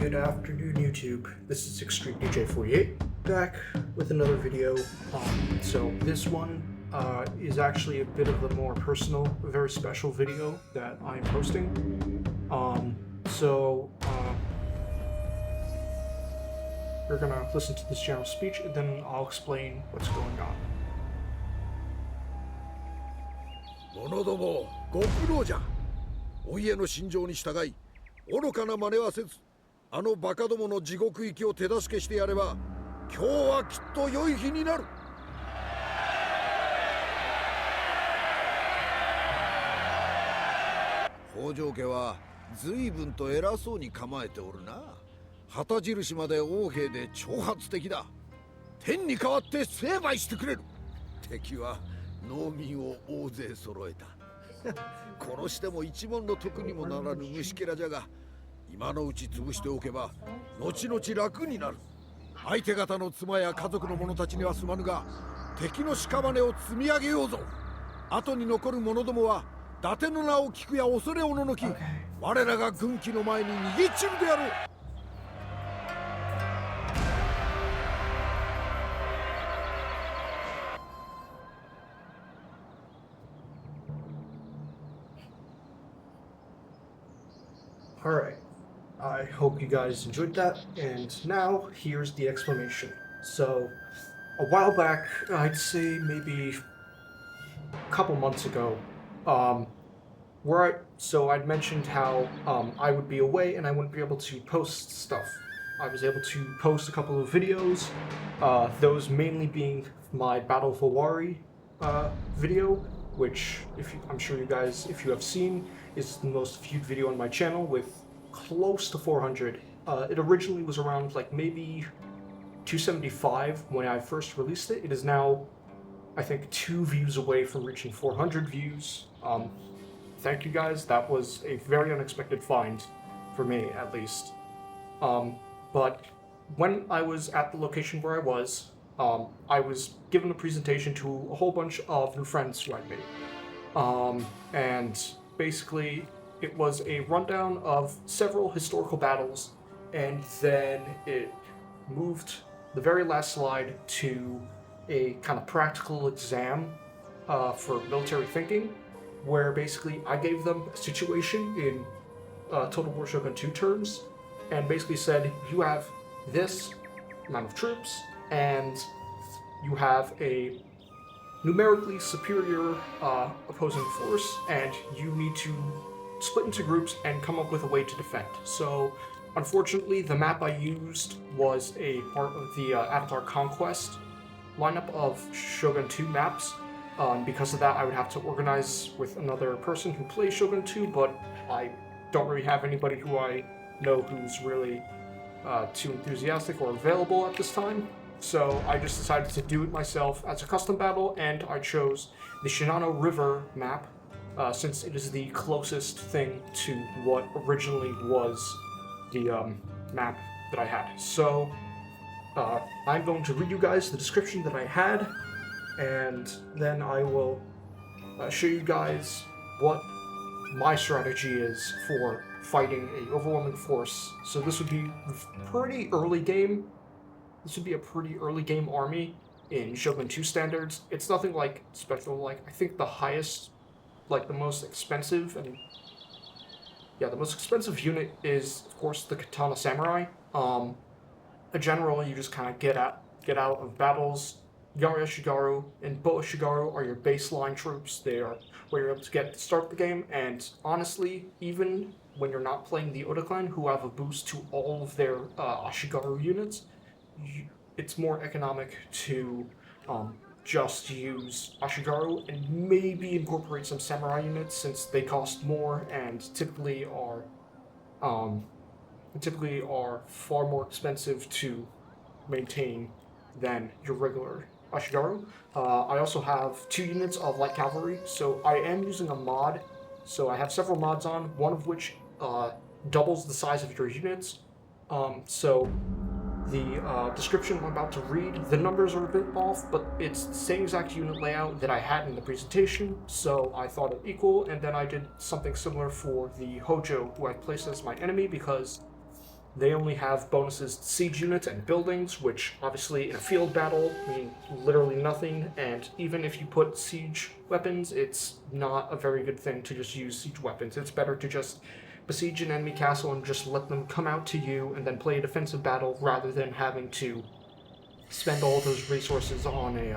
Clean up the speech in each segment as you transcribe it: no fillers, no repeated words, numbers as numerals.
Good afternoon, YouTube. This is Extreme DJ48 back with another video. So this one is actually a bit of a more personal, very special video that I'm posting. We're gonna listen to this general speech and then I'll explain what's going on. 者どもご苦労じゃ。お家の心情に従い、愚かな真似はせず、あのバカどもの地獄行きを手助けしてやれば、今日はきっと良い日になる。北条家は随分と偉そうに構えておるな。旗印まで横兵で挑発的だ。天に代わって成敗してくれる。敵は農民を大勢揃えた。殺しても一文の得にもならぬ虫けらじゃが、今のうち潰しておけば後々楽になる。相手方の妻や家族の者たちにはすまぬが、敵の屍を積み上げようぞ。後に残る者どもは伊達の名を聞くや恐れおののき、我らが軍旗の前に逃げ散るであろう。Alright, I hope you guys enjoyed that, and now here's the explanation. So, a while back, I'd say maybe a couple months ago, I'd mentioned how I would be away and I wouldn't be able to post stuff. I was able to post a couple of videos, those mainly being my Battle of Hawari video, which I'm sure you guys, if you have seen, is the most viewed video on my channel with close to 400. It originally was around like maybe 275 when I first released it. It is now, I think, 2 views away from reaching 400 views. Thank you guys. That was a very unexpected find for me, at least. But when I was at the location where I was given a presentation to a whole bunch of new friends who I'd made. And basically, it was a rundown of several historical battles, and then it moved the very last slide to a kind of practical exam for military thinking, where basically I gave them a situation in Total War Shogun 2 terms, and basically said, you have this amount of troops, and you have a numerically superior opposing force, and you need to split into groups and come up with a way to defend. So, unfortunately, the map I used was a part of the Avatar Conquest lineup of Shogun 2 maps. Because of that, I would have to organize with another person who plays Shogun 2, but I don't really have anybody who I know who's really too enthusiastic or available at this time. So I just decided to do it myself as a custom battle, and I chose the Shinano River map, since it is the closest thing to what originally was the map that I had. So I'm going to read you guys the description that I had, and then I will show you guys what my strategy is for fighting an overwhelming force. So this would be a pretty early game. This would be a pretty early game army in Shogun 2 standards. It's nothing like special. Like, I think the highest, like the most expensive, and yeah, the most expensive unit is of course the Katana Samurai. A general you just kind of get out of battles. Yara Shigaru and Boa Shigaru are your baseline troops. They are where you're able to get to start the game, and honestly, even when you're not playing the Oda clan, who have a boost to all of their Ashigaru units, it's more economic to just use Ashigaru and maybe incorporate some samurai units, since they cost more and typically are far more expensive to maintain than your regular Ashigaru. I also have 2 units of light cavalry, so I am using a mod. So I have several mods on, one of which doubles the size of your units. So the description I'm about to read, the numbers are a bit off, but it's the same exact unit layout that I had in the presentation, so I thought it equal, and then I did something similar for the Hojo, who I placed as my enemy, because They only have bonuses to siege units and buildings, which obviously in a field battle mean literally nothing, and even if you put siege weapons, it's not a very good thing to just use siege weapons. It's better to just besiege an enemy castle and just let them come out to you and then play a defensive battle rather than having to spend all those resources on a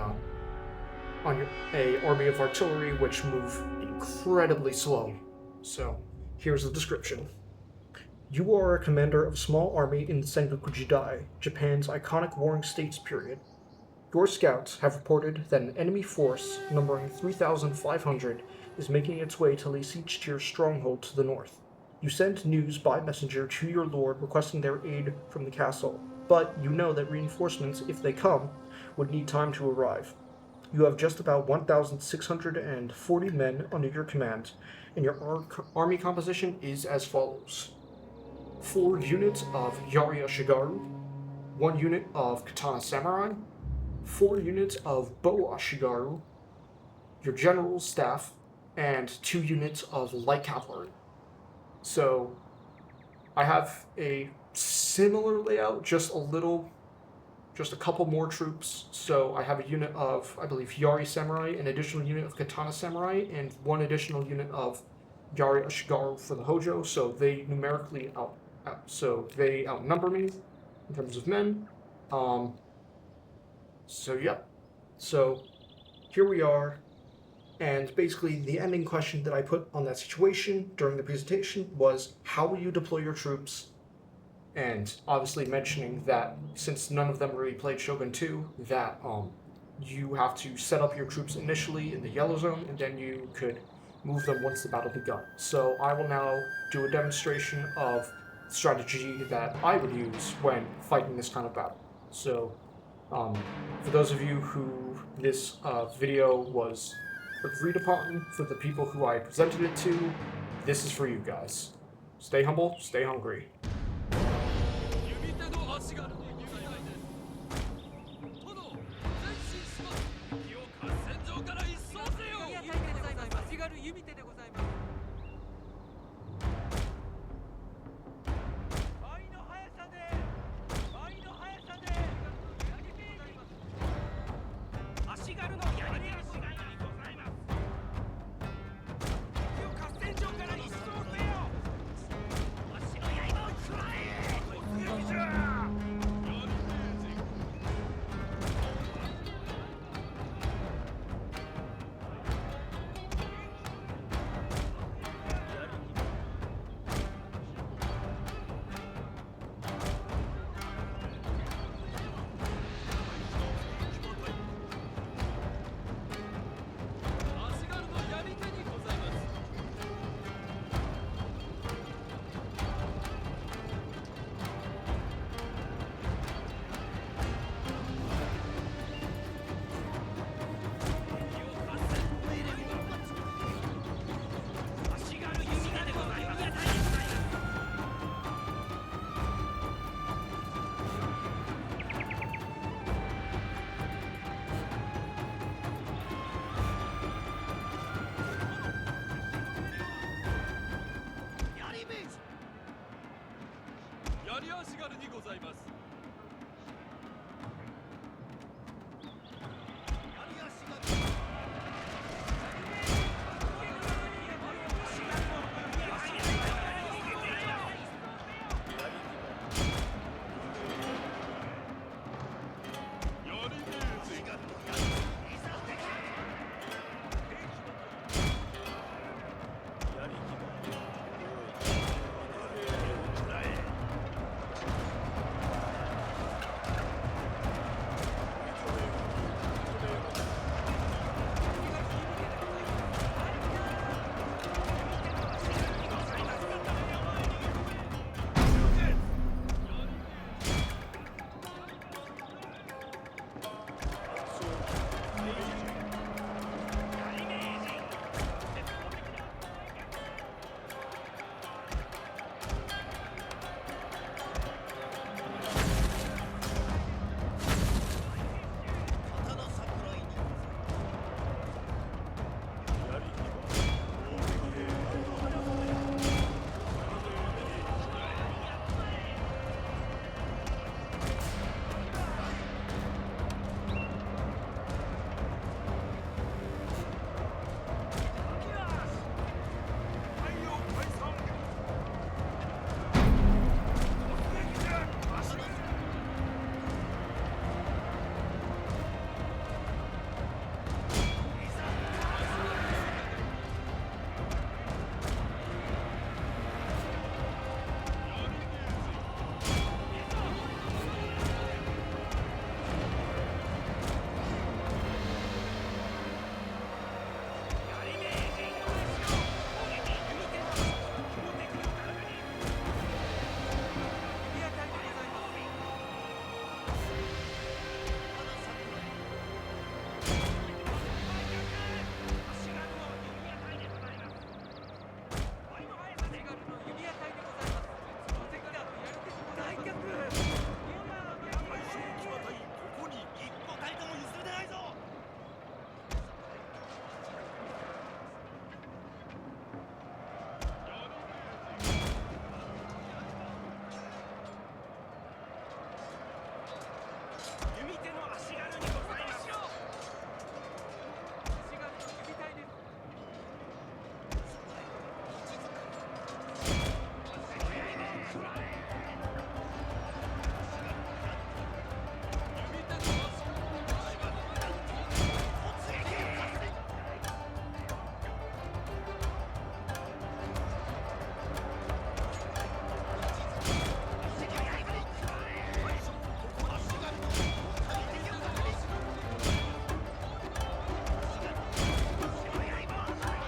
army of artillery, which move incredibly slow. So here's the description. You are a commander of a small army in the Sengoku Jidai, Japan's iconic Warring States period. Your scouts have reported that an enemy force numbering 3,500 is making its way to lay siege to your stronghold to the north. You send news by messenger to your lord requesting their aid from the castle, but you know that reinforcements, if they come, would need time to arrive. You have just about 1,640 men under your command, and your army composition is as follows. 4 units of Yari Ashigaru, 1 unit of Katana Samurai, 4 units of Bo Ashigaru, your general's staff, and 2 units of light cavalry. So, I have a similar layout, just a couple more troops. So I have a unit of, I believe, Yari Samurai, an additional unit of Katana Samurai, and 1 additional unit of Yari Ashigaru for the Hojo. So they numerically they outnumber me in terms of men. So here we are. And basically, the ending question that I put on that situation during the presentation was, how will you deploy your troops? And obviously mentioning that since none of them really played Shogun 2, that you have to set up your troops initially in the yellow zone, and then you could move them once the battle begun. So I will now do a demonstration of strategy that I would use when fighting this kind of battle. So for those of you who this video was agreed upon, for the people who I presented it to, this is for you guys. Stay humble, stay hungry.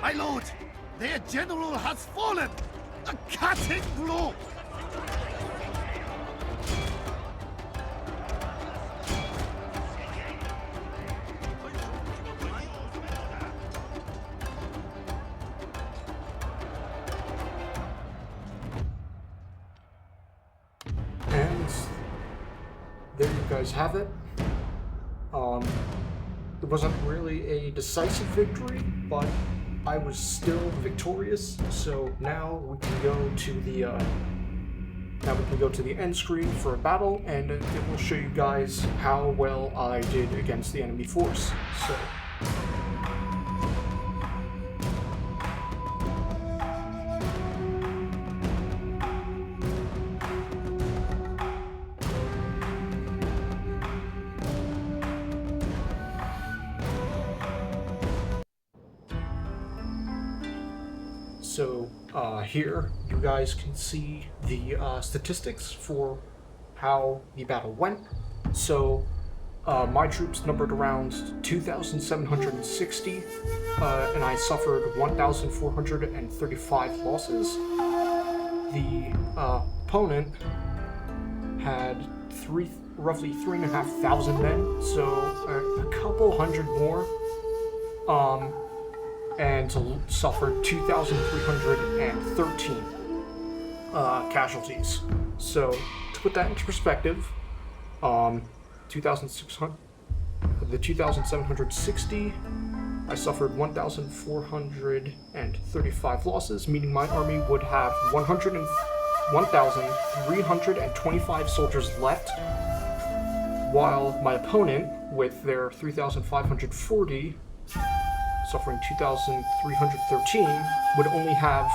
My lord, their general has fallen! A cutting blow! And there you guys have it. It wasn't really a decisive victory, but I was still victorious. So now we can go to the end screen for a battle, and it will show you guys how well I did against the enemy force. So. So here you guys can see the statistics for how the battle went. So my troops numbered around 2,760, and I suffered 1,435 losses. The opponent had roughly 3,500 men, so a couple hundred more. And suffered 2,313 casualties. So to put that into perspective, 2,760, I suffered 1,435 losses, meaning my army would have 1,325 soldiers left, while my opponent, with their 3,540, suffering 2,313, would only have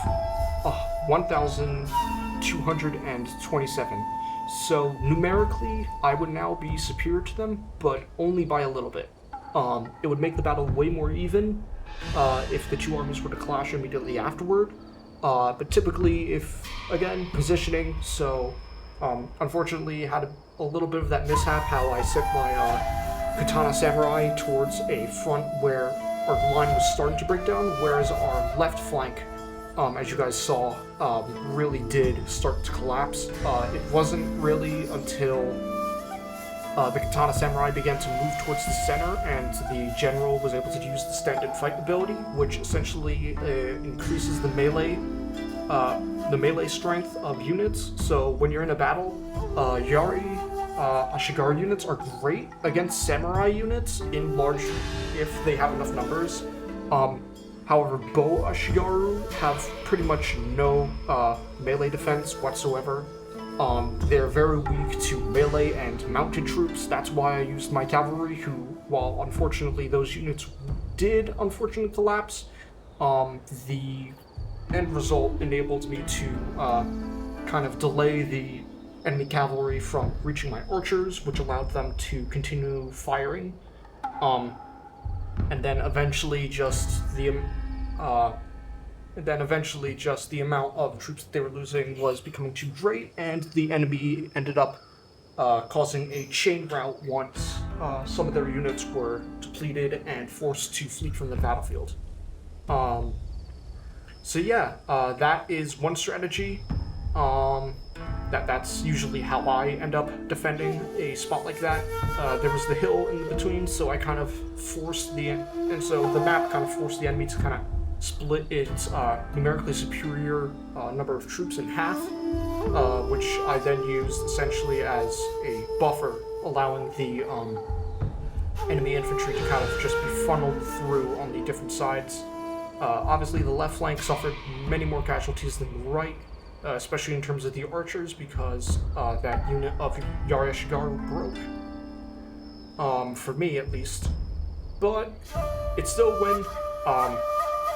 1,227. So numerically, I would now be superior to them, but only by a little bit. It would make the battle way more even if the two armies were to clash immediately afterward. But typically, if, again, positioning, so unfortunately had a little bit of that mishap, how I sent my Katana Samurai towards a front where our line was starting to break down, whereas our left flank, as you guys saw, really did start to collapse. It wasn't really until the Katana Samurai began to move towards the center and the general was able to use the stand and fight ability, which essentially increases the melee strength of units. So when you're in a battle, Yari Ashigaru units are great against samurai units in large, if they have enough numbers. However, Bo Ashigaru have pretty much no melee defense whatsoever. They're very weak to melee and mounted troops. That's why I used my cavalry, who, while unfortunately those units did unfortunately collapse, the end result enabled me to kind of delay the enemy cavalry from reaching my archers, which allowed them to continue firing. And then eventually just the amount of troops that they were losing was becoming too great, and the enemy ended up causing a chain rout once some of their units were depleted and forced to flee from the battlefield. So yeah, that is one strategy. That's usually how I end up defending a spot like that. There was the hill in between, so I kind of forced and so the map kind of forced the enemy to kind of split its numerically superior number of troops in half, which I then used essentially as a buffer, allowing the enemy infantry to kind of just be funneled through on the different sides. Obviously, the left flank suffered many more casualties than the right, especially in terms of the archers, because that unit of Yari Ashigaru broke. For me, at least. But it's still a win.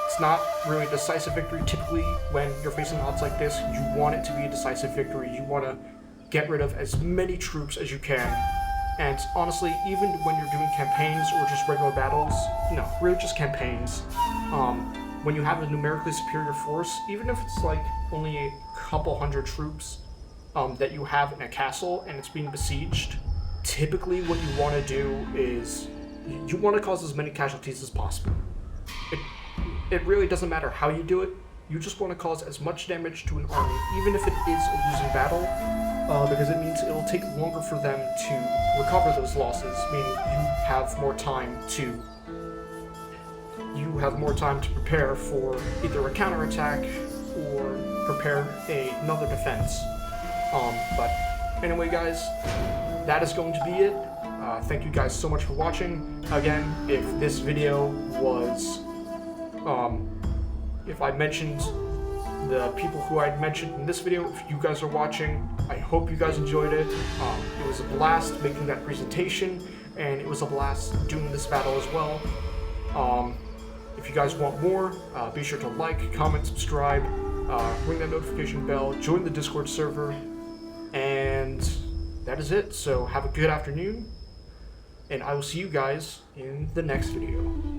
It's not really a decisive victory. Typically, when you're facing odds like this, you want it to be a decisive victory. You want to get rid of as many troops as you can. And honestly, even when you're doing campaigns or just regular battles, no, really just campaigns, when you have a numerically superior force, even if it's like only a couple hundred troops that you have in a castle and it's being besieged, typically what you want to do is you want to cause as many casualties as possible. it really doesn't matter how you do it. You just want to cause as much damage to an army, even if it is a losing battle, because it means it'll take longer for them to recover those losses, meaning you have more time to prepare for either a counterattack or prepare another defense. But anyway, guys, that is going to be it. Thank you guys so much for watching. Again, if this video was, if I mentioned the people who I'd mentioned in this video, if you guys are watching, I hope you guys enjoyed it. It was a blast making that presentation, and it was a blast doing this battle as well. If you guys want more, be sure to like, comment, subscribe, ring that notification bell, join the Discord server, and that is it. So have a good afternoon, and I will see you guys in the next video.